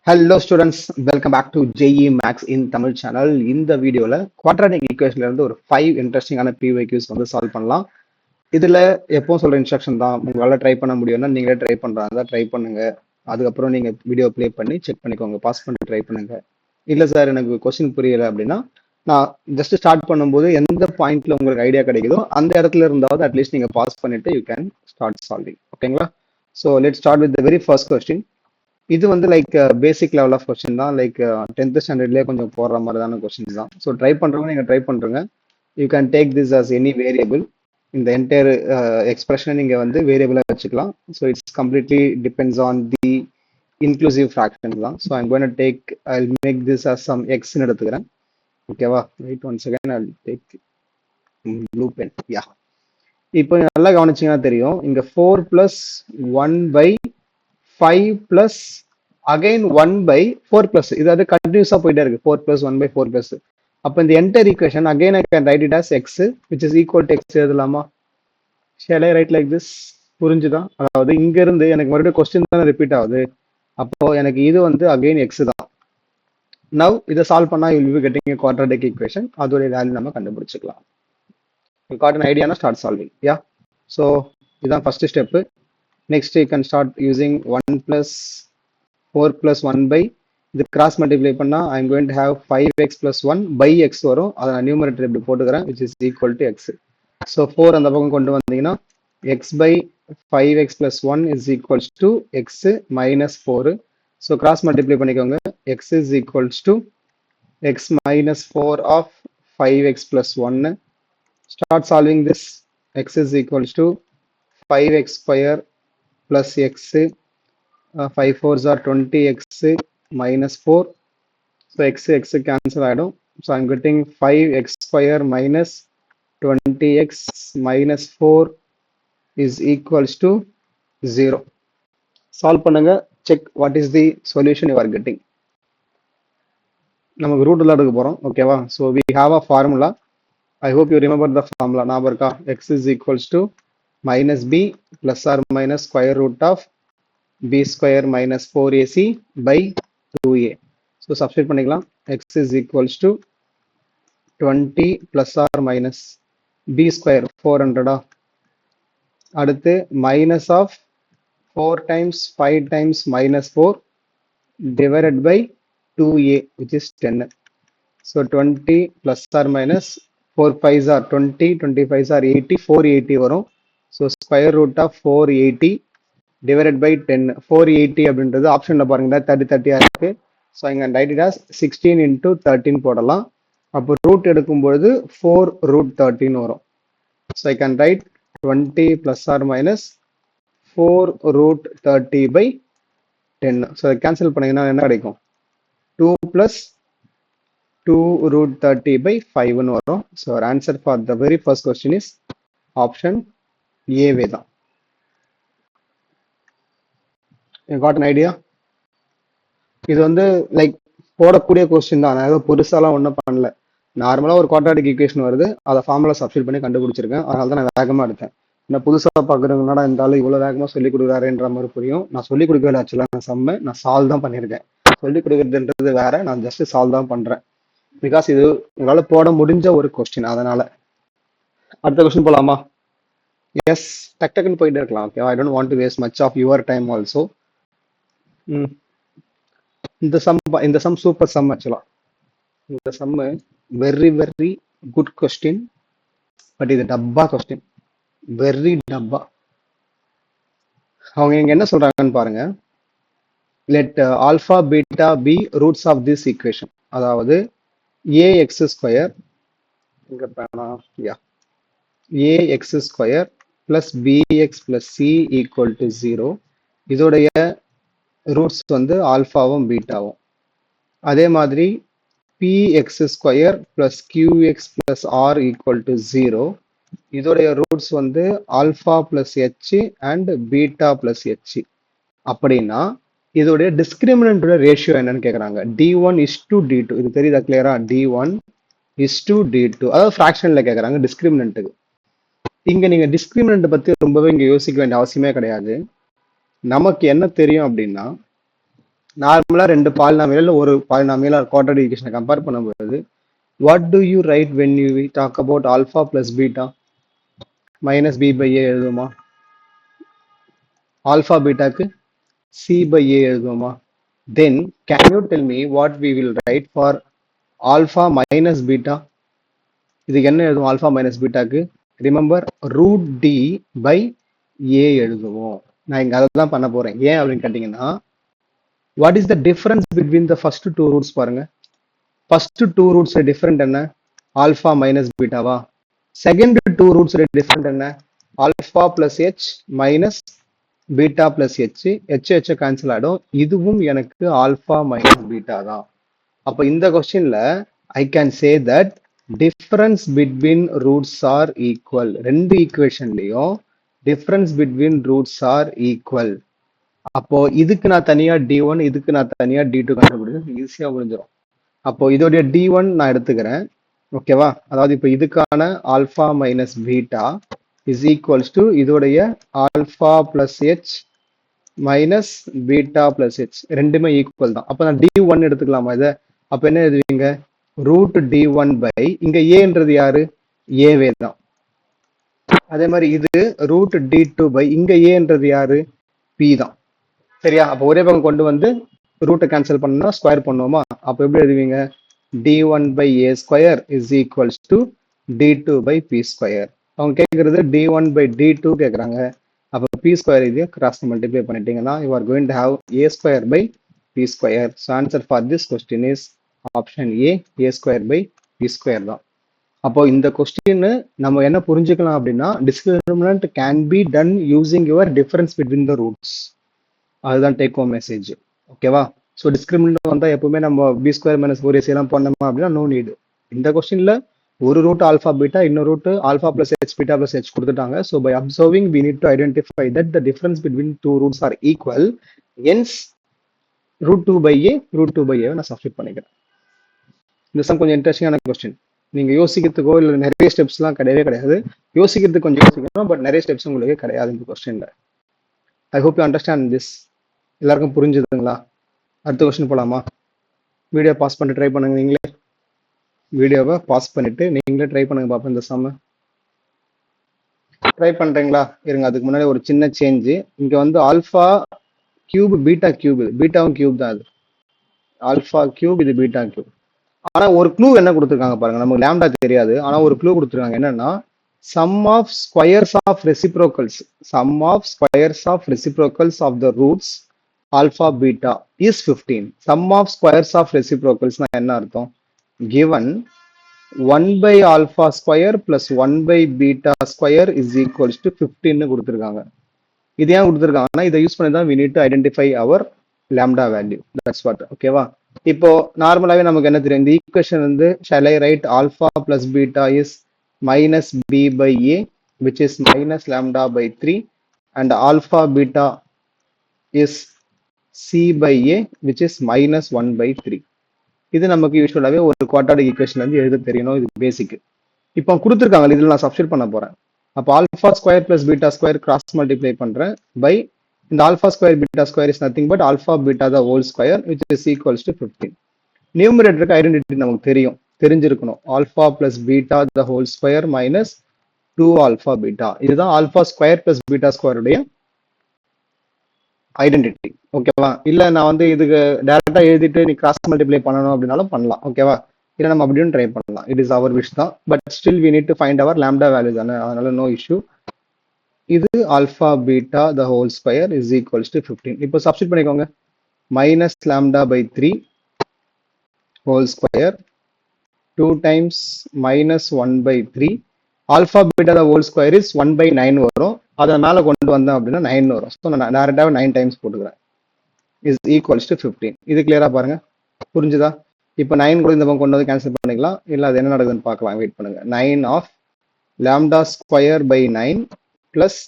Hello students, welcome back to JE Max in Tamil channel. இந்த வீடியோல quadratic equationல இருந்து ஒரு 5 இன்ட்ரெஸ்டிங்கான PYQs வந்து சால்வ் பண்ணலாம். இதுல எப்பவும் சொல்ற இன்ஸ்ட்ரக்ஷன் தான். உங்களால ட்ரை பண்ண முடியும்னா நீங்களே ட்ரை பண்றாங்க ட்ரை பண்ணுங்க. அதுக்கப்புறம் நீங்க வீடியோ ப்ளே பண்ணி செக் பண்ணிக்கோங்க. பாஸ் பண்ணி ட்ரை பண்ணுங்க. இல்ல சார் எனக்கு கொஸ்டின் புரியல அப்படின்னா நான் ஜஸ்ட் ஸ்டார்ட் பண்ணும்போது எந்த பாயிண்ட்ல உங்களுக்கு ஐடியா கிடைக்குதோ அந்த இடத்துல இருந்தாவது அட்லீஸ்ட் நீங்க பாஸ் பண்ணிட்டு யூ கேன் ஸ்டார்ட் சால்விங். ஓகேங்களா? So let start with the very first question. இது வந்து like basic level of question தான். லைக் 10th ஸ்டாண்டர்ட்லேயே கொஞ்சம் போடுற மாதிரிதான கொஸ்டின் தான். ஸோ ட்ரை பண்ணுறவங்க நீங்கள் ட்ரை பண்ணுறங்க. You can take this as any variable. இந்த என்டையர் எக்ஸ்பிரஷனை நீங்கள் வந்து வேரியபிளாக வச்சுக்கலாம். So it's completely depends on the inclusive fraction தான். So I'm going take I make this as some எக்ஸ்ன்னு எடுத்துக்கிறேன். ஓகேவா? Right, one second I take blue pen. Yeah, இப்போ நல்லா கவனிச்சிங்கன்னா தெரியும். இங்கே 4 + 1/5 + again 1/4 plus. இது கண்டினியூஸா போயிட்டே இருக்கு. 4 + 1/4 plus. அப்ப இந்த entire equation again I can write it as x which is equal to x எழுதலாமா? Shall I write like this? புரிஞ்சுதா? அதாவது இங்க இருந்து எனக்கு மறுபடியும் கொஸ்டின் தானே ரிப்பீட் ஆகுது. அப்போ எனக்கு இது வந்து again x தான். Now இதை சால்வ் பண்ணா you will be getting a quadratic equation. அதோட வேல்யூ நம்ம கண்டுபிடிச்சுக்கலாம். You got an idea na? Start solving. Yeah. So இதான் first step. Next you can start using 1 + 4 + 1 இது கிராஸ் மல்டிப்ளை பண்ணா I am going to have 5x + 1 by x வரும். அதை நான் numerator இப்படி போட்டுக்கிறேன், which is equal to x. So 4 அந்த பக்கம் கொண்டு வந்தீங்கன்னா x by 5x + 1 is equals to x minus 4. So cross multiply பண்ணிக்கோங்க. x is equals to x minus 4 of 5x + 1. Start solving this. X is equals to 5x square plus x. 5 4s are 20x minus 4. So x cancel ஆயிடும். So I'm getting 5x square minus 20x minus 4 is equals to 0. Solve பண்ணுங்க. Check what is the solution you are getting. நமக்கு root எல்லாம் எடுக்க போறோம். ஓகேவா? So we have a formula. I hope you remember the formula. ஞாபகம் இருக்கா? x is equals to minus b plus or minus square root of b square minus 4ac by 2a. So substitute பண்ணிக்கலாம். x is equals to 20 plus or minus b square 400. அடுத்து minus of 4 times 5 times minus 4 divided by 2a which is 10. So 20 plus or minus 4 5s are 20, 25s are 80, 480 வரும். So square root of 480 divided by 10. 480 அப்படின்றது ஆப்ஷன்ல பாருங்க 30 30 இருக்கு. So இங்கே right it as 16 into 13 போடலாம். அப்போ root எடுக்கும்பொழுது 4 root 13 வரும். So I can write 20 plus or minus 4 root 30 by 10. So cancel பண்ணீங்கன்னா என்ன கிடைக்கும்? 2 plus 2 root 30 by 5 வரும். So our answer for the very first question is option A வே தான். You got an idea? இது வந்து like போடக்கூடிய question தான். நான் ஏதோ புதுசாலாம் ஒன்றும் பண்ணல. நார்மலாக ஒரு குவாட்ராட்டிக் ஈக்குவேஷன் வருது, அதை ஃபார்முலா சப்ஸ்டிட் பண்ணி கண்டுபிடிச்சிருக்கேன். அதனால தான் நான் வேகமாக எடுத்தேன். நான் புதுசாக பார்க்குறதுனால இந்த ஆள் இவ்வளோ வேகமாக சொல்லிக் கொடுக்குறாருன்ற மாதிரி புரியும். நான் சொல்லிக் கொடுக்கல, ஆக்சுவலாக நான் சால்வ் தான் பண்ணியிருக்கேன். சொல்லிக் கொடுக்குறதுன்றது வேற, நான் ஜஸ்ட் சால்வ் தான் பண்ணுறேன். பிகாஸ் இது உங்களால் போட முடிஞ்ச ஒரு கொஸ்டின். அதனால அடுத்த கொஸ்டின் போகலாமா? எஸ், டக்குன்னு போயிட்டே இருக்கலாம். Okay, I don't want to waste much of your time also. இந்த சம் சூப்பர் சம். ஆக்சுவலா இந்த sum very very good question. But இது டப்பா கொஸ்டின், வெரி டப்பா. அவங்க இங்க என்ன சொல்றாங்கன்னு பாருங்க. Let alpha beta be roots of this equation. அதாவது A X square A X square plus B X plus C equal to 0. இதோடைய ரூட்ஸ் வந்து ஆல்பாவும் பீட்டாவும். அதே மாதிரி px square plus qx plus R equal to 0. இதோடைய ரூட்ஸ் வந்து alpha plus h and beta plus h. அப்படின்னா இதோடைய டிஸ்கிரிமினன்டோட ரேஷியோ என்னன்னு கேட்குறாங்க. d1:d2. இது தெரியுதா கிளியரா? d1:d2. அதாவது ஃப்ராக்ஷன்ல கேட்குறாங்க டிஸ்கிரிமினன்ட்டுக்கு. இங்க நீங்க டிஸ்கிரிமினன்ட் பத்தி ரொம்பவே இங்க யோசிக்க வேண்டிய அவசியமே கிடையாது. நமக்கு என்ன தெரியும் அப்படின்னா நார்மலா ரெண்டு பாலினாமியல் ஒரு பாலினாமியல் குவாட்ரேட்டிக் ஈக்குவேஷனை கம்பேர் பண்ணும்போது what do you write when you talk about alpha plus beta minus b by a எழுதுமா? ஆல்பா பீட்டாக்கு c by a எழுதுமா? then can you tell me what we will write for alpha minus beta? இதுக்கு என்ன எழுதுவோம்? Alpha minus பீட்டாக்கு remember root D by A எழுதுவோம். நான் இங்க அதை தான் பண்ண போறேன். ஏன் அப்படின்னு கேட்டீங்கன்னா what is the difference between the first two roots பாருங்க. ஃபர்ஸ்ட் டூ ரூட்ஸ் டிஃபரெண்ட் என்ன? ஆல்பா மைனஸ் பீட்டாவா? செகண்ட் டூ ரூட்ஸ் டிஃபரெண்ட் என்ன? Alpha plus H minus beta plus H. H cancel ஆகிடும். இதுவும் எனக்கு ஆல்பா மைனஸ் பீட்டா தான். அப்போ இந்த கொஸ்டின்ல I can say that difference between roots are equal. ரெண்டு ஈக்குவேஷன்லயும் difference between roots are equal. அப்போ இதுக்கு நான் தனியா d1, இதுக்கு நான் தனியா d2 கண்டுபிடிச்சு ஈஸியா புரிஞ்சிடும். அப்போ இதோடைய d1 நான் எடுத்துக்கிறேன். ஓகேவா? அதாவது இப்போ இதுக்கான alpha minus beta is equals to இதோடைய alpha plus H minus beta plus H. ரெண்டுமே ஈக்குவல் தான். அப்போ நான் d1 எடுத்துக்கலாமா இதை? அப்போ என்ன எழுதுவீங்க? ரூட் d1 பை இங்க ஏன்றது யாரு? ஏவே தான். அதே மாதிரி இது ரூட் d2 பை இங்க ஏன்றது யாரு? பி தான். சரியா? அப்போ ஒரே பக்கம் கொண்டு வந்து ரூட்டை கேன்சல் பண்ணா ஸ்கொயர் பண்ணுவோமா? அப்போ எப்படி எழுதுவீங்க? d1 by a square is equals to d2 by p square. அவங்க கேட்கறது d1 by d2 கேட்குறாங்க. அப்போ p square இதையும் கிராஸ் மல்டிப்ளை பண்ணிட்டீங்கன்னா you are going to have a square by p square. So answer for this question is option a square by p square தான். அப்போ இந்த question நம்ம என்ன புரிஞ்சுக்கலாம் அப்படின்னா discriminant can be done using your difference between the roots. அதுதான் take home message. ஓகேவா? So discriminant வந்தால் எப்பவுமே நம்ம B square minus four AC எல்லாம் பண்ணோமா அப்படின்னா நோ நீடு. இந்த கொஸ்டின்ல ஒரு ரூட் ஆல்ஃபா பீட்டா, இன்னொரு root alpha plus H beta plus H கொடுத்துட்டாங்க. So by observing we need to identify that the difference between two roots are equal. Hence root two by A நான் substitute பண்ணிக்கிறேன். இந்த some கொஞ்சம் இன்ட்ரெஸ்டிங்கான question. நீங்க யோசிக்கிறதுக்கோ இல்லை நிறைய ஸ்டெப்ஸ்லாம் கிடையவே கிடையாது. யோசிக்கிறதுக்கு கொஞ்சம் யோசிக்கணும், பட் நிறைய ஸ்டெப்ஸ் உங்களுக்கு கிடையாது இந்த கொஸ்டின்ல. I hope you understand this. எல்லாருக்கும் புரிஞ்சுதுங்களா? அடுத்த கொஸ்டின் போலாமா? வீடியோ பாஸ் பண்ணிட்டு ட்ரை பண்ணுங்க. நீங்களே வீடியோவை பாஸ் பண்ணிட்டு நீங்களே ட்ரை பண்ணுங்க பாப்போம். இந்த சம்ம ட்ரை பண்றீங்களா? இருங்க, அதுக்கு முன்னாடி ஒரு சின்ன சேஞ்சு. இங்க வந்து ஆல்ஃபா கியூப் பீட்டா கியூப், பீட்டாவும் கியூப் தான். அது ஆல்ஃபா கியூப், இது பீட்டா கியூப். ஆனா ஒரு க்ளூ என்ன கொடுத்துருக்காங்க பாருங்க. நமக்கு லாம்டா தெரியாது, ஆனா ஒரு க்ளூ கொடுத்துருக்காங்க. என்னன்னா sum of squares of reciprocals, sum of squares of reciprocals of the roots alpha beta is 15. Sum of squares of reciprocals na enna artham? Given 1 by alpha square plus 1 by beta square is equals to 15 nu kuduthirukanga. Idhu yen kuduthirukanga, idha use panni dhaan we need to identify our lambda value. That's what. Okay va? இப்போ நார்மலாவே நமக்கு என்ன தெரியும்? இந்த equation வந்து shall I write alpha plus beta is minus b by a, which is minus lambda by 3, and alpha beta is c by a, which is minus 1 by 3. இது நமக்கு யூஸ்வலாவே ஒரு குவாட்ராட்டிக் ஈக்குவேஷன்ல இருந்து எழுத தெரியணும். இது பேசிக். இப்போ கொடுத்துருக்காங்க, இதில் நான் சப்ஸ்டிட் பண்ண போறேன். அப்போ alpha square plus beta square cross multiply பண்றேன் பை இந்த alpha square beta square is nothing but alpha beta the whole square, which is equals to 15. நியூமரேட்டருக்கு ஐடென்டிட்டி நமக்கு தெரிஞ்சிருக்கணும். Alpha plus beta the whole square minus 2 alpha beta. இதுதான் alpha square plus beta ஸ்கொயருடைய identity. ஓகேவா? இல்ல நான் வந்து இதுக்கு டைரக்டா எழுதிட்டு நீ கிராஸ் மல்டிப்ளை பண்ணணும் அப்படின்னாலும் பண்ணலாம். ஓகேவா? இல்ல நம்ம அப்படின்னு ட்ரை பண்ணலாம். இட் இஸ் அவர் விஷ் தான். But still we need to find our lambda value தானே, அதனால நோ இஷ்யூ. இது alpha beta the whole square is equals to 15. இப்போ சப்ஸ்டிட் பண்ணிக்கோங்க. Minus lambda by 3 whole square 2 times minus 1 by 3. Alpha beta the whole square is 1 by 9 வரும். அதை மேலே கொண்டு வந்தேன் அப்படின்னா 9 வரும். ஸோ நான் டேரெக்டாக 9 டைம்ஸ் போட்டுக்கிறேன். Is equals to 15. இது கிளியரா பாருங்க, புரிஞ்சுதா? இப்போ 9 கூட இந்த பக்கம் கொண்டு வந்து கேன்சல் பண்ணிக்கலாம். இல்லை அது என்ன நடக்குதுன்னு பார்க்கலாம். வெயிட் பண்ணுங்க. 9 of lambda square by 9 plus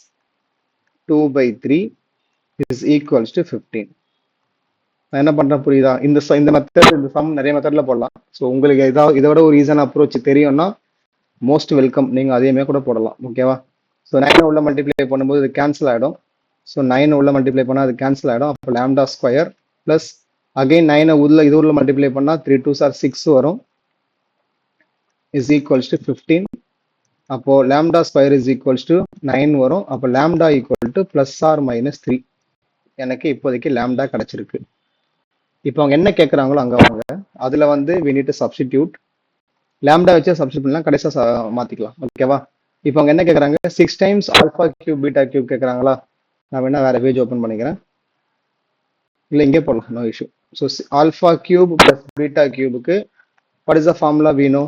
2 by 3 is equals to 15. நான் என்ன பண்றேன் புரியுதா? இந்த மெத்தட், இந்த சம் நிறைய மெத்தட்ல போடலாம். ஸோ உங்களுக்கு இதோட ஒரு ஈஸியான அப்ரோச் தெரியும்னா மோஸ்ட் வெல்கம். நீங்க அதையுமே கூட போடலாம். ஓகேவா? ஸோ 9 உள்ள மல்டிப்ளை பண்ணும்போது இது கேன்சல் ஆகிடும். ஸோ 9 உள்ள மல்டிப்ளை பண்ணால் அது கேன்சல் ஆகிடும். அப்போ லாம்டா ஸ்கொயர் பிளஸ் அகைன் 9 இது உள்ள மல்டிப்ளை பண்ணா 3 2s are 6 வரும் இஸ் ஈக்குவல்ஸ் டு 15. அப்போ lambda square is equals to 9 வரும். அப்போ lambda equal to plus or minus 3. எனக்கு இப்போதைக்கு லாம்டா கிடைச்சிருக்கு. இப்போ அவங்க என்ன கேட்குறாங்களோ அங்கே வாங்க. அதில் வந்து we need to substitute. Lambda வச்சு சப்ஸ்டியூட் பண்ணலாம், கடைசியாக மாற்றிக்கலாம். ஓகேவா? இப்போ அவங்க என்ன கேட்குறாங்க, 6 times alpha cube beta cube கேட்குறாங்களா? நான் வேணா வேற பேஜ் ஓப்பன் பண்ணிக்கிறேன், இல்லை இங்கே போடலாம், no issue. So alpha cube plus beta கியூபுக்கு what is the formula we know?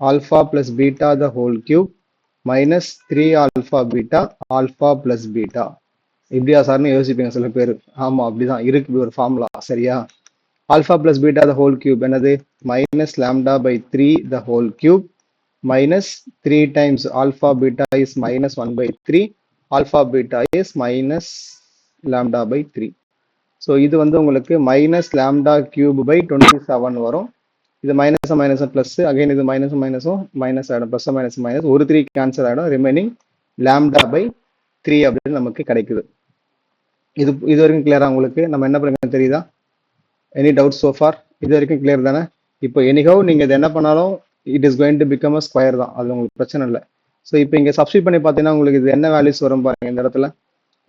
Alpha plus beta the whole cube minus 3 alpha beta alpha plus beta. இப்படியா சார்னு யோசிப்பீங்க சில பேர். ஆமாம், அப்படிதான் இருக்கு ஒரு ஃபார்முலா. சரியா? Alpha plus beta the whole cube என்னது? Minus lambda by 3 the whole cube minus 3 times alpha beta is minus 1 by 3, alpha beta is minus lambda by 3. So இது வந்து உங்களுக்கு minus lambda cube by 27 வரும். இது minus minus plus, again இது minus minus minus ஆயிடும், plus minus minus ஒரு 3 cancel ஆயிடும், remaining lambda by 3 அப்படின்னு நமக்கு கிடைக்குது. இது வரைக்கும் கிளியரா உங்களுக்கு? நம்ம என்ன பண்ணுங்க தெரியுதா? Any doubt so far? இது வரைக்கும் கிளியர் தானே? இப்போ anyhow நீங்க இது என்ன பண்ணாலும் it is going to become a square தான், அது உங்களுக்கு பிரச்சனை இல்லை. ஸோ இப்போ இங்கே சப்ஸ்டியூட் பண்ணி பார்த்தீங்கன்னா உங்களுக்கு இது என்ன வேல்யூஸ் வரும் பாருங்க இந்த இடத்துல.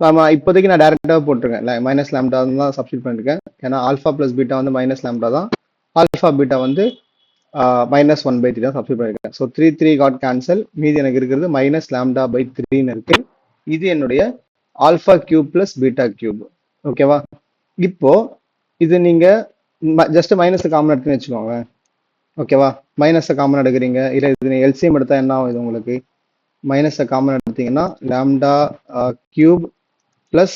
ஆமாம், இப்போதைக்கு நான் டேரெக்டாக போட்டிருக்கேன், மைனஸ் லாம்டா தான் சப்ஸ்டியூட் பண்ணிருக்கேன். ஏன்னா ஆல்ஃபா பிளஸ் பீட்டா வந்து மைனஸ் லாம்டா தான், ஆல்ஃபா பீட்டா வந்து minus 1 by 3 தான் சப்ஸ்டியூட் பண்ணிருக்கேன். ஸோ 3 3 காட் கேன்சல், மீதி எனக்கு இருக்கிறது மைனஸ் லாம்டா பை 3ன்னு இருக்கு. இது என்னுடைய alpha cube plus beta cube. ஓகேவா? இப்போ இது நீங்க ஜஸ்ட் மைனஸ் காமன் எடுத்துன்னு வச்சுக்கோங்க. ஓகேவா? மைனஸை காமன் எடுக்கிறீங்க, இல்லை இது எல்சிஎம் எடுத்தா என்ன ஆகும்? இது உங்களுக்கு மைனஸை காமன் எடுத்தீங்கன்னா lambda cube plus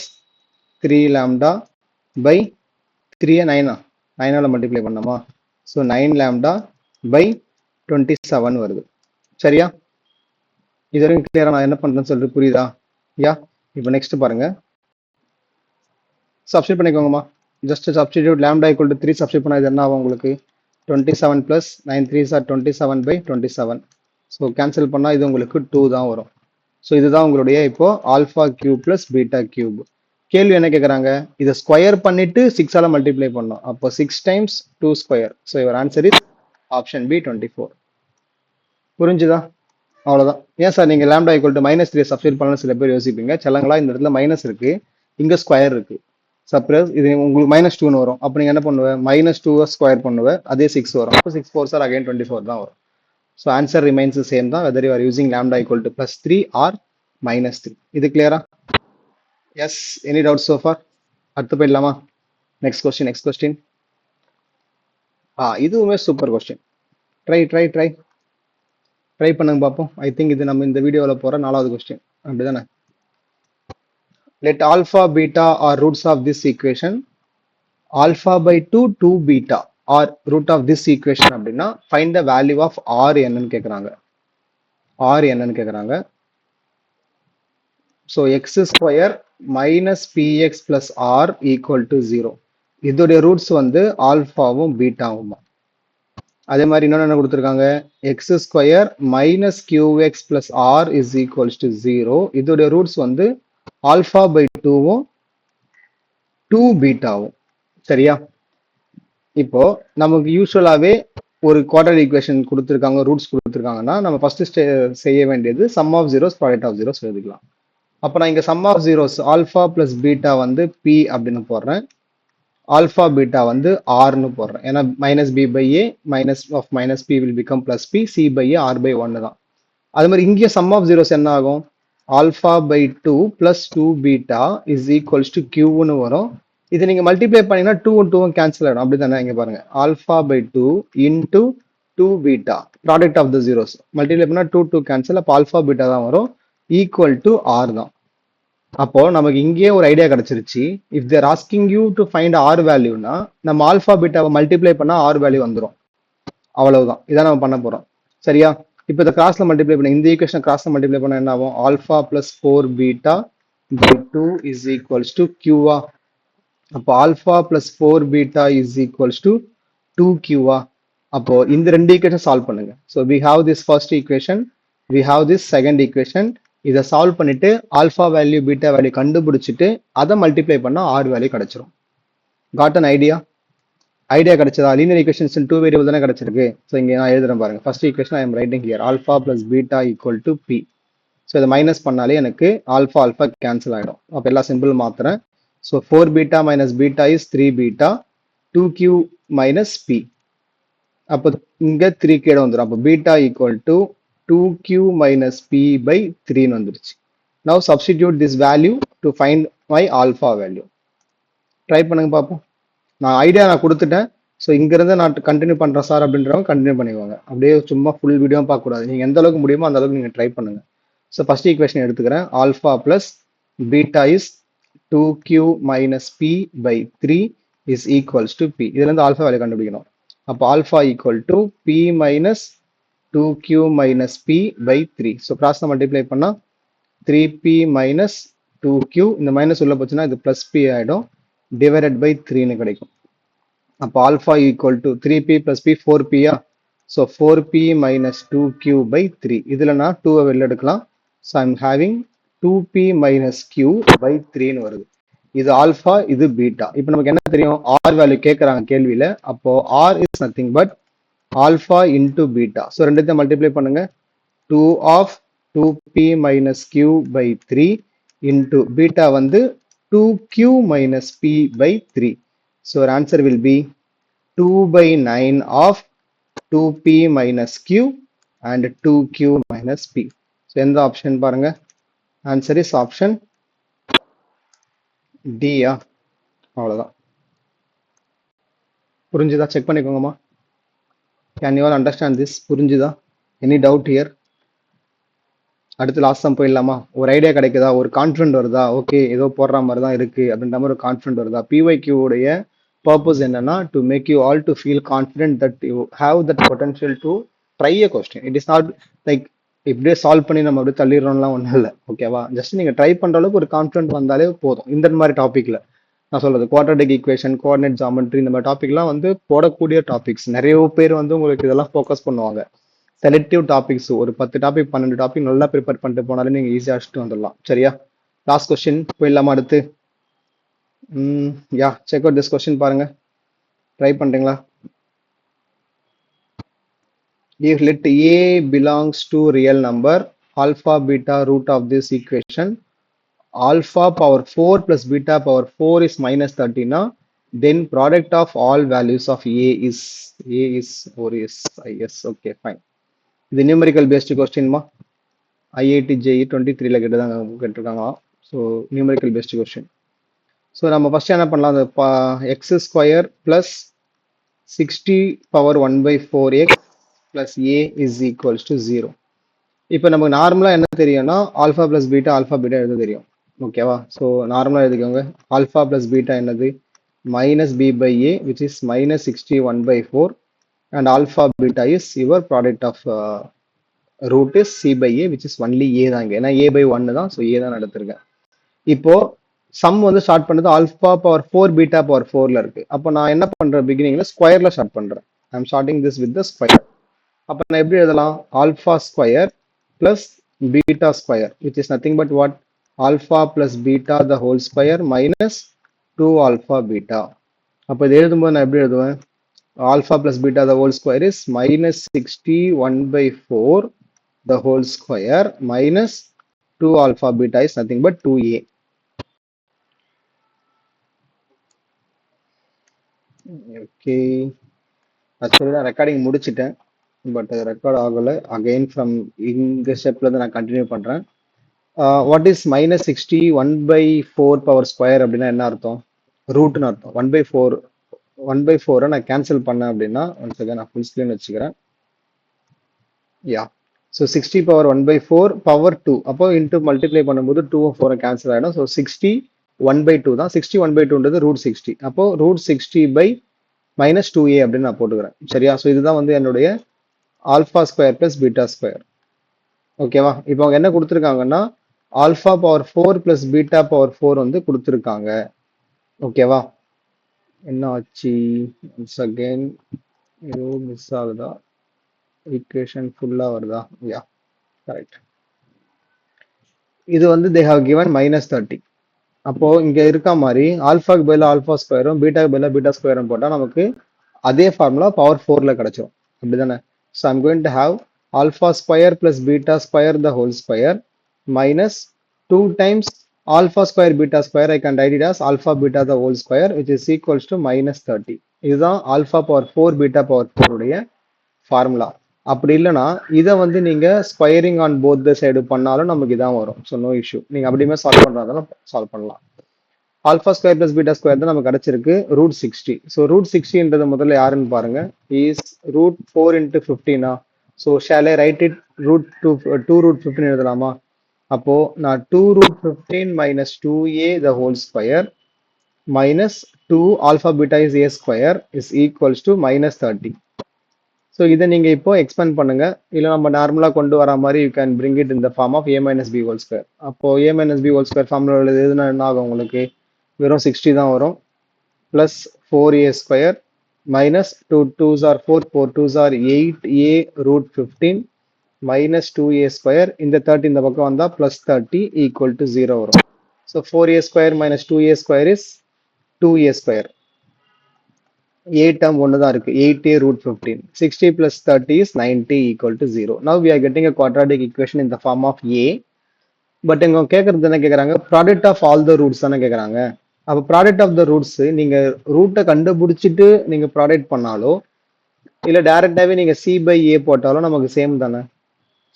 3 lambda by 3 9ஆல மல்டிப்ளை பண்ணோமா? ஸோ 9 லாம்டா பை 27 வருது. சரியா? இது வரைக்கும் கிளியரா நான் என்ன பண்றேன்னு சொல்லிட்டு புரியுதா? யா. இப்போ நெக்ஸ்ட் பாருங்க, சப்ஸ்டியூட் பண்ணிக்கோங்கம்மா. Just substitute lambda equal to 3 substitute பண்ணா இது என்ன ஆகும் உங்களுக்கு? 27 plus 9 3s are 27 by 27. So cancel பண்ணால் இது உங்களுக்கு 2 தான் வரும். ஸோ இதுதான் உங்களுடைய இப்போ alpha cube plus beta cube. கேள்வி என்ன கேட்குறாங்க? இதை ஸ்கொயர் பண்ணிட்டு 6ஆல மல்டிப்ளை பண்ணோம். அப்போ 6 times 2 square. So your answer is option B 24. புரிஞ்சுதா? அவ்வளோதான். ஏன் சார் நீங்கள் லாம்டா ஈக்குவல் டு -3 சப்ஸ்டியூட் பண்ணலாம் சில பேர் யோசிப்பீங்க. செல்லங்களா, இந்த இடத்துல மைனஸ் இருக்கு, இங்கே ஸ்கொயர் இருக்கு. சப்ரஸ் இது உங்களுக்கு -2ன்னு வரும். அப்போ நீங்கள் என்ன பண்ணுவேன்? -2 ஸ்கொயர் பண்ணுவேன், அதே 6 வரும். அப்போ 6 4s are again 24 தான் வரும். ஸோ ஆன்சர் ரிமைன்ஸ் சேம் தான், whether you are using lambda equal to +3 or -3. இது கிளியரா? Yes. Any doubt so far? அடுத்து போயிடலாமா? Next question. இதுவுமே சூப்பர் கொஸ்டின். ட்ரை பண்ணுங்க பார்ப்போம். ஐ திங்க் இது நம்ம இந்த வீடியோவில் போகிற 4வது கொஸ்டின், அப்படிதானே? Let alpha beta are roots of this equation. Alpha by 2 beta are root of this equation அப்படின்னா find the value of r என்னன்னு கேட்குறாங்க. So x square minus px plus r equal to 0. இதோடைய roots வந்து ஆல்ஃபாவும் பீட்டாவும். அதே மாதிரி இன்னொன்று என்ன கொடுத்துருக்காங்க? x square minus qx plus r is equals to 0. இதோடைய ரூட்ஸ் வந்து ஆல்ஃபா பை 2வும் 2 பீட்டாவும். சரியா? இப்போ நமக்கு யூஸ்வலாகவே ஒரு குவாட்ரல் ஈக்குவேஷன் கொடுத்துருக்காங்க, ரூட்ஸ் கொடுத்துருக்காங்கன்னா நம்ம ஃபர்ஸ்ட் செய்ய வேண்டியது sum of zeros product of zeros எழுதிக்கலாம். அப்போ நான் இங்கே sum of zeros alpha plus beta வந்து பி அப்படின்னு போடுறேன், ஆல்ஃபா பீட்டா வந்து ஆர்னு போடுறேன். ஏன்னா -b/a minus p will become plus p, c/a r/1 தான். அது மாதிரி இங்கே சம் ஆஃப் ஜீரோஸ் என்ன ஆகும்? Alpha by 2 plus 2 beta is equals to கியூன்னு வரும். இது நீங்க மல்டிப்ளை பண்ணீங்கன்னா 2 2 கேன்சல் ஆகிடும். அப்படி தானே? இங்க பாருங்க, alpha by 2 into 2 beta product of the zeros multiply பண்ணா 2 2 கேன்சல், அப்போ ஆல்ஃபா பீட்டா தான் வரும், ஈக்குவல் டு ஆர் தான். அப்போ நமக்கு இங்கேயே ஒரு ஐடியா கிடைச்சிருச்சு. If they're asking you to find R வேல்யூனா நம்ம ஆல்ஃபா பீட்டாவை மல்டிப்ளை பண்ணா ஆர் வேல்யூ வந்துடும். அவ்வளவுதான், இதான் நம்ம பண்ண போறோம். சரியா? இப்போ இந்த கிராஸ்ல மல்டிப்ளை பண்ண, இந்த ஈக்குவேஷன் கிராஸ்ல மல்டிப்ளை பண்ண என்ன ஆகும்? Alpha plus 4 beta by 2 is equals to கியூவா. அப்போ alpha plus 4 beta is equals to 2 கியூவா. அப்போ இந்த ரெண்டு ஈக்குவேஷன் சால்வ் பண்ணுங்க. So we have this first equation, we have this second equation. இதை சால்வ் பண்ணிட்டு ஆல்ஃபா வேல்யூ பீட்டா வேல்யூ கண்டுபிடிச்சிட்டு அதை மல்டிப்ளை பண்ணா ஆர் வேல்யூ கிடைச்சிரும். Got an idea? ஐடியா கிடைச்சதா? லீனியர் ஈக்குவேஷன்ஸ் இன் 2 வேரியபிள் தானே கிடைச்சிருக்கு. ஸோ இங்கே நான் எழுதுறேன் பாருங்க. First equation I am writing here alpha plus beta equal to P. So இதை மைனஸ் பண்ணாலே எனக்கு ஆல்ஃபா ஆல்ஃபா கேன்சல் ஆகிடும். அப்போ எல்லா சிம்பிள் மாத்துறேன். So 4 beta minus beta is 3 beta 2q minus P. அப்போ இங்கே 3 கீழே வந்துடும். அப்போ beta equal to 2q minus B by 3ன்னு வந்துருச்சு. Now substitute this value to find my alpha value. Try பண்ணுங்க பார்ப்போம். நான் ஐடியா நான் கொடுத்துட்டேன். ஸோ இங்கிருந்து நான் கண்டினியூ பண்ணுறேன் சார் அப்படின்றவங்க கண்டினியூ பண்ணிக்குவாங்க. அப்படியே சும்மா ஃபுல் வீடியோ பார்க்கக்கூடாது. நீங்கள் எந்த அளவுக்கு முடியுமோ அந்த அளவுக்கு நீங்கள் ட்ரை பண்ணுங்க. ஸோ ஃபர்ஸ்ட் ஈக்குவேஷன் எடுத்துக்கிறேன். Alpha plus beta is 2q minus B by 3 is equals to P. இதுலேருந்து ஆல்ஃபா வேல்யூ கண்டுபிடிக்கணும். அப்போ alpha equal to P minus 2q minus B by 3. So cross multiply பண்ணால் 3p மைனஸ் 2q, இந்த minus உள்ள போச்சுன்னா இது plus P ஆகிடும், divided by 3ன்னு கிடைக்கும். அப்போ alpha equal to 3p plus P 4pயா. So 4p minus 2q by 3. இதில் நான் 2 வெளில எடுக்கலாம். So I'm having 2p minus q by 3ன்னு வருது. இது ஆல்ஃபா, இது பீட்டா. இப்போ நமக்கு என்ன தெரியும்? ஆர் வேல்யூ கேட்குறாங்க கேள்வியில். அப்போ r is nothing but alpha into beta. So ரெண்டுத்தையும் மல்டிப்ளை பண்ணுங்க. 2 of 2p minus q by 3 into beta வந்து 2q minus p by 3. So our answer will be 2 by 9 of 2p minus q and 2q minus p. So in the option பாருங்க, answer is option D. அவ்வளவுதான். புரிஞ்சுதா? Check பண்ணிக்கோங்கம்மா. Can you all understand this? புரிஞ்சுதா? Any doubt here? அடுத்து last தான் போயிடலாமா? ஒரு idea கிடைக்குதா? ஒரு கான்ஃபிடென்ட் வருதா? ஓகே, ஏதோ போடுற மாதிரி தான் இருக்கு அப்படின்ற மாதிரி ஒரு கான்ஃபிடென்ட் வருதா? பிஒய்க்யூ உடைய பர்பஸ் என்னன்னா to make you all to feel confident that you have that potential to try a question. It is not like இப்படியே சால்வ் பண்ணி நம்ம அப்படியே தள்ளிடுறோம்லாம் ஒன்றும் இல்லை. ஓகேவா? ஜஸ்ட் நீங்கள் ட்ரை பண்ணுற அளவுக்கு ஒரு கான்ஃபிடென்ட் வந்தாலே போதும். இந்த மாதிரி டாப்பிக்கில் நான் சொல்றது குவாட்ரடிக் ஈக்குவேஷன், கோஆர்டினேட் ஜாமெட்ரி, இந்த மாதிரி டாபிக்லாம் வந்து போடக்கூடிய டாபிக்ஸ். நிறைய பேர் வந்து உங்களுக்கு இதெல்லாம் ஃபோக்கஸ் பண்ணுவாங்க. செலக்டிவ் டாபிக்ஸ் ஒரு 10 டாபிக் 12 டாபிக் நல்லா ப்ரிப்பேர் பண்ணிட்டு போனாலும் நீங்க ஈஸியா அடிச்சுட்டு வந்துடலாம். சரியா? லாஸ்ட் கொஸ்டின் போயிடலாமா? அடுத்து யா செக் அவுட் திஸ் கொஸ்டின் பாருங்க. ட்ரை பண்றீங்களா? If let a belongs to real number, alpha beta root of this equation, alpha power 4 plus beta power 4 is minus 30 na, then product of all values of a is or is yes. Okay, fine. இது numerical based கொஸ்டின்மா. IIT JE 23ல கேட்டிருக்காங்க. So numerical based question. So நம்ம first என்ன பண்ணலாம்? அந்த X square plus 60 power 1/4x plus A is equals to 0. இப்போ நமக்கு நார்மலாக என்ன தெரியும்னா ஆல்ஃபா பிளஸ் பீட்டா எழுத தெரியும். ஓகேவா? ஸோ நார்மலாக எழுதிக்கோங்க. ஆல்ஃபா பிளஸ் பீட்டா என்னது? Minus B by a which is minus 60 1/4. and alpha beta is your product of root is c by a which is only a தாங்க. ஏன்னா a by 1 தான். So a தான் எடுத்திருக்கேன். இப்போ some வந்து start பண்ணது alpha power 4 beta power 4ல இருக்கு. அப்போ நான் என்ன பண்றேன்? பிகினிங்ல ஸ்கொயர்ல ஸ்டார்ட் பண்றேன். I am starting this with the square. அப்போ நான் எப்படி எழுதலாம்? Alpha square plus beta square which is nothing but what? Alpha plus beta the whole square minus 2 alpha beta. அப்போ இது எழுதும்போது நான் எப்படி எழுதுவேன்? Alpha plus beta the whole square is minus 60 1/4 the whole square minus 2 alpha beta is nothing but 2a. Okay, actually நான் recording முடிச்சிட்டேன், but record ஆகலை. Again from இந்த ஸ்டெப்ல நான் கண்டினியூ பண்றேன். What is minus 60 1/4 power square அப்படின்னா என்ன அர்த்தம்? ரூட்னு அர்த்தம். 1/4 நான் கேன்சல் பண்ணேன் அப்படின்னா ஒன் செகண்ட் நான் ஃபுல் ஸ்கிரீன் வச்சுக்கிறேன். யா, ஸோ 60 பவர் 1/4 பவர் 2. அப்போ இன்ட்டு மல்டிப்ளை பண்ணும்போது 2 4 கேன்சல் ஆகிடும். ஸோ 60 1/2 தான். 60 1/2ன்றது ரூட் 60. அப்போ ரூட் 60 பை மைனஸ் 2a அப்படின்னு நான் போட்டுக்கிறேன். சரியா? ஸோ இதுதான் வந்து என்னுடைய alpha square plus beta square. ஓகேவா? இப்போ அவங்க என்ன கொடுத்துருக்காங்கன்னா alpha power 4 plus beta power 4 வந்து கொடுத்துருக்காங்க. ஓகேவா? என்ன ஆச்சு? ஒன்ஸ் அகைன் ஏதோ மிஸ் ஆகுதா? ஈக்குவேஷன் ஃபுல்லா வருதா? யா, கரெக்ட். இது வந்து தே ஹவ் கிவன் மைனஸ் 30. அப்போ இங்க இருக்க மாதிரி ஆல்ஃபாக்கு பதிலாக ஆல்ஃபா ஸ்கொயரும் பீட்டாக்கு பதிலாக பீட்டா ஸ்கொயரும் போட்டால் நமக்கு அதே ஃபார்முலா பவர் 4ல கிடைச்சிரும் அப்படிதானே. So I'm going to have alpha square plus beta square the whole square minus 2 times alpha square beta square. I can write it as alpha beta the whole square, which is equals to minus 30. இதுதான் alpha power 4 beta power 4 உடைய formula. அப்படி இல்லைனா இதை வந்து நீங்க squaring on both the side பண்ணாலும் நமக்கு இதான் வரும். So no issue. நீங்க அப்படியுமே சால்வ் பண்றதாலும் சால்வ் பண்ணலாம். Alpha square plus beta square தான் நமக்கு கிடைச்சிருக்கு ரூட் 60. ஸோ ரூட் 60ன்றது முதல்ல யாருன்னு பாருங்க. Is root 4 into 15. So shall I write it root 2 root 15 எழுதலாமா? அப்போ நான் 2 root 15 minus 2a the whole square minus 2 alpha beta is a square is equals to minus 30. So இதை நீங்க இப்போ எக்ஸ்பேண்ட் பண்ணுங்க. இல்லை நம்ம நார்மலா கொண்டு வர மாதிரி you can bring it in the form of a minus b whole square. அப்போ a minus b whole square formula எழுதுனா என்ன ஆகும் உங்களுக்கு? வெறும் 60 தான் வரும். Plus 4a square minus 2 2s are 4 4 2s are 8a root 15 minus 2a square. இந்த 30 இந்த பக்கம் வந்தா plus 30 equal to 0 வரும். So 4a square minus 2a square is 2a square. a term ஒன்று தான் இருக்கு. 8a root 15. 60 plus 30 is 90 equal to 0. Now we are getting a quadratic equation in the form of a. But இங்க கேட்கறது என்ன கேட்கறாங்க? Product of all the roots தானே கேட்கறாங்க. அப்போ ப்ராடக்ட் ஆஃப் த ரூட்ஸ் நீங்க ரூட்டை கண்டுபிடிச்சிட்டு நீங்க ப்ராடக்ட் பண்ணாலோ இல்ல டைரக்டாவே நீங்க c by a போட்டாலும் நமக்கு சேம் தானே.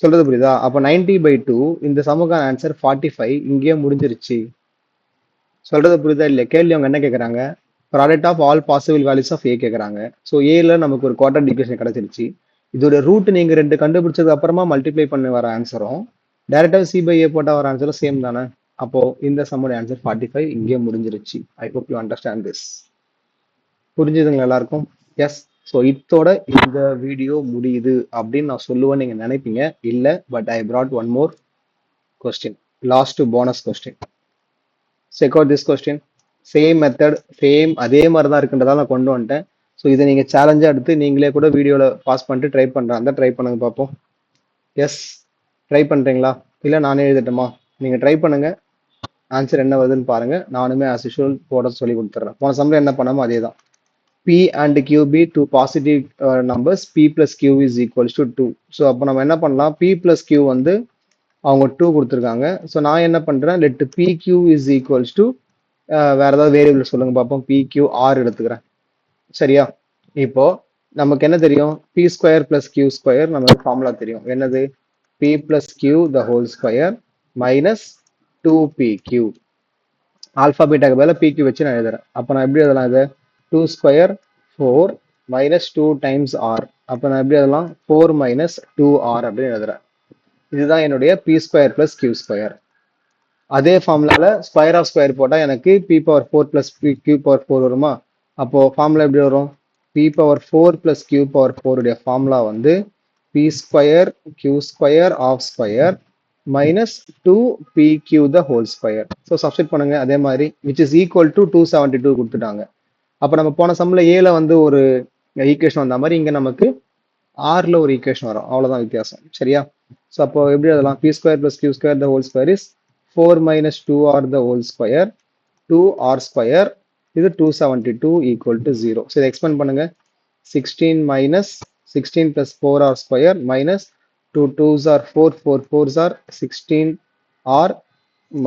சொல்றது புரியுதா? அப்ப 90/2 இந்த சமுக்கான ஆன்சர் 45 இங்கேயே முடிஞ்சிருச்சு. சொல்றது புரியுதா இல்லையா? கேள்வி அவங்க என்ன கேட்கறாங்க? Product of all possible values of A கேட்கறாங்க. ஸோ ஏல நமக்கு ஒரு குவாட்ரேட்டிக் ஈக்குவேஷன் கிடைச்சிருச்சு. இதோட ரூட் நீங்க 2 கண்டுபிடிச்சதுக்கு அப்புறமா மல்டிப்ளை பண்ணி வர ஆன்சரும் டைரக்டா சி பை ஏ போட்டா வர ஆன்சரும் சேம் தானே. அப்போ இந்த சம்மோட ஆன்சர் 45 இங்கே முடிஞ்சிருச்சு. I hope you understand this. புரிஞ்சுதுங்களா எல்லாருக்கும்? எஸ். ஸோ இத்தோட இந்த வீடியோ முடியுது அப்படின்னு நான் சொல்லுவேன் நீங்க நினைப்பீங்க. இல்லை, but I brought one more question, last bonus question. Check out this question. Same method, same அதே மாதிரி தான் இருக்குன்றதால நான் கொண்டு வந்துட்டேன். ஸோ இதை நீங்க சேலஞ்சா எடுத்து நீங்களே கூட வீடியோல பாஸ் பண்ணிட்டு ட்ரை பண்றாங்க. ட்ரை பண்ணுங்க பார்ப்போம். எஸ், ட்ரை பண்றீங்களா? இல்லை நானே எழுதட்டுமா? நீங்க ட்ரை பண்ணுங்க. ஆன்சர் என்ன வருதுன்னு பாருங்க. நானுமே ஆஸ் யூஷுவல் போட சொல்லி கொடுத்துட்றேன். போன சமயம் என்ன பண்ணாமோ அதே தான். P and Q be two positive numbers, P plus Q is equals to 2. So அப்போ நம்ம என்ன பண்ணலாம்? P plus Q வந்து அவங்க 2 கொடுத்துருக்காங்க. ஸோ நான் என்ன பண்றேன்? let PQ is equals to வேற ஏதாவது வேரியபிள் சொல்லுங்க பார்ப்போம். PQ R எடுத்துக்கிறேன். சரியா? இப்போ நமக்கு என்ன தெரியும்? P square plus Q square நமக்கு ஃபார்முலா தெரியும். என்னது? P plus Q the whole square minus 2PQ. Alpha பீட்டாக்கு பதிலாக PQ வச்சு நான் எழுதுறேன். அப்போ நான் எப்படி எழுதலாம் இதை? 2 square 4 minus 2 times r. அப்போ நான் எப்படி எழுதலாம்? 4 minus 2r அப்படின்னு எழுதுறேன். இதுதான் என்னுடைய p square plus q square. அதே ஃபார்முலால ஸ்கொயர் ஆஃப் ஸ்கொயர் போட்டா எனக்கு p power 4 plus q power 4 வருமா? அப்போ ஃபார்முலா எப்படி வரும்? p power 4 plus q power 4 உடைய ஃபார்முலா வந்து p square q square of square minus 2pq the whole square. So substitute பண்ணுங்க அதே மாதிரி, which is equal to 272 கொடுத்துட்டாங்க. அப்போ நம்ம போன சம்ல ஏல வந்து ஒரு ஈக்குவேஷன் வந்த மாதிரி இங்க நமக்கு ஆர்ல ஒரு ஈக்குவேஷன் வரும். அவ்வளவுதான் வித்தியாசம். சரியா? ஸோ அப்போ எப்படி எழுதலாம்? P square plus q square the whole square is 4 minus 2r the whole square 2r square. இது 272 equal to 0. ஸோ இதை எக்ஸ்பேண்ட் பண்ணுங்க. 16 minus 16 plus 4r square minus 2 2s are 4 4 4s are 16r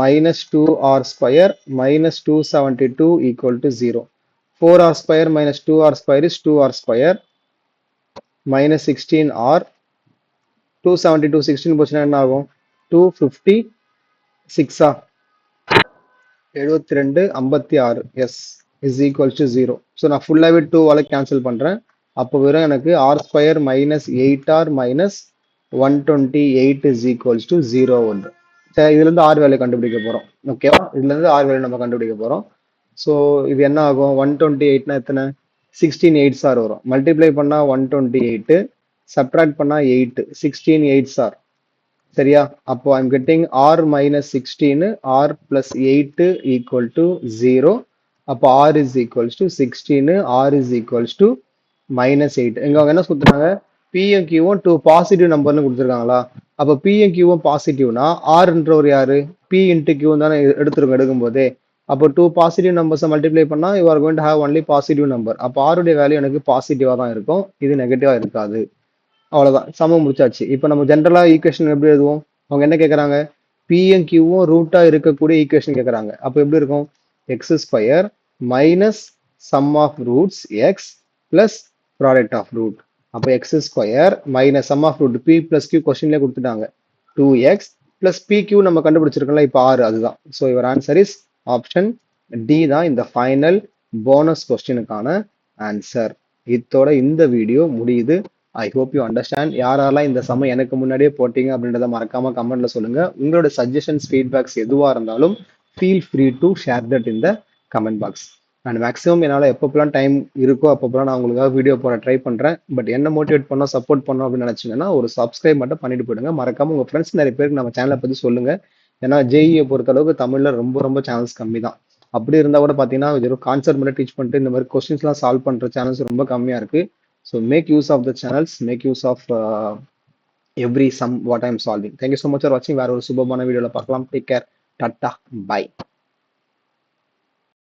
minus 2r square minus 272 equal to 0. 4r square minus 2r square is 2r square minus 16r. 272 16 போச்சுன்னா என்ன ஆகும்? 256 72 56 s is equal to 0. So நான் ஃபுல்லாகவே 2வால cancel பண்ணுறேன். அப்போ வெறும் எனக்கு r square minus 8r minus 128 is equals to 0 ஒன்று. சரி, இதுலேருந்து ஆர் வேல்யூ கண்டுபிடிக்க போகிறோம். ஓகேவா? இதுலேருந்து ஆர் வேல்யூ நம்ம கண்டுபிடிக்க போகிறோம். ஸோ இது என்ன ஆகும்? 128னா எத்தனை? 16 8s ஆர் வரும். மல்டிப்ளை பண்ணால் 128, சப்ட்ராக்ட் பண்ணால் 8, 16 8s ஆர். சரியா? அப்போ I'm getting r minus 16 r plus 8 equal to 0. அப்போ r is equals to 16 r is equals to minus 8. இங்க அவங்க என்ன சொல்றாங்க? பியும் கியூவும் 2 பாசிட்டிவ் நம்பர்னு கொடுத்துருக்காங்களா? அப்போ பியும் கியூவும் பாசிட்டிவ்னா ஆர்ன்ற ஒரு யாரு? பி இன்ட்டு கியூ தானே எடுத்துருங்க எடுக்கும் போதே. அப்போ 2 பாசிட்டிவ் நம்பர்ஸை மல்டிப்ளை பண்ணா you are going to have only positive number. அப்போ ஆருடைய வேல்யூ எனக்கு பாசிட்டிவா தான் இருக்கும், இது நெகட்டிவா இருக்காது. அவ்வளவுதான், சமம் முடிச்சாச்சு. இப்போ நம்ம ஜென்ரலா ஈக்குவேஷன் எப்படி எழுதுவோம்? அவங்க என்ன கேட்கறாங்க? பியும் கியூவும் ரூட்டா இருக்கக்கூடிய ஈக்குவேஷன் கேட்கறாங்க. அப்போ எப்படி இருக்கும்? X square minus sum of roots x plus product of root. அப்போ x square minus sum of root P plus Q கொஸ்டின்லேயே கொடுத்துட்டாங்க. 2x பிளஸ் பி கியூ நம்ம கண்டுபிடிச்சிருக்கோம்ல இப்போ 6, அதுதான். So your answer is option D தான் இந்த ஃபைனல் போனஸ் கொஸ்டினுக்கான ஆன்சர். இதோட இந்த வீடியோ முடியுது. I hope you understand. யாரெல்லாம் இந்த சமயம் எனக்கு முன்னாடியே போட்டீங்க அப்படின்றத மறக்காம கமெண்ட்ல சொல்லுங்க. உங்களோட சஜஷன்ஸ் ஃபீட்பேக்ஸ் எதுவாக இருந்தாலும் feel free to share that in the comment box. And maximum என்னால் எப்பப்பெல்லாம் டைம் இருக்கோ அப்பப்பெல்லாம் நான் உங்களுக்காக வீடியோ போட ட்ரை பண்ணுறேன். பட் என்ன மோட்டிவேட் பண்ணோம், சப்போர்ட் பண்ணோம் அப்படின்னு நினச்சிங்கன்னா ஒரு சப்ஸ்கிரைப் மட்டும் பண்ணிட்டு போயிடுங்க. மறக்காம உங்கள் ஃப்ரெண்ட்ஸ் நிறைய பேருக்கு நம்ம சேனலை பற்றி சொல்லுங்க. ஏன்னா ஜேஇயை பொறுத்தளவுக்கு தமிழில் ரொம்ப ரொம்ப சேனல்ஸ் கம்மி தான். அப்படி இருந்தால் கூட பார்த்தீங்கன்னா வெறும் கான்செப்ட் மட்டும் டீச் பண்ணிட்டு இந்த மாதிரி கொஸ்டின்ஸ்லாம் சால்வ் பண்ணுற சேனல்ஸ் ரொம்ப கம்மியாக இருக்கு. So make use of the channels, make use of every some what I am solving. Thank you so much for வாட்சிங். வேற ஒரு சுபமான வீடியோவில் பார்க்கலாம். Take care, tata, by.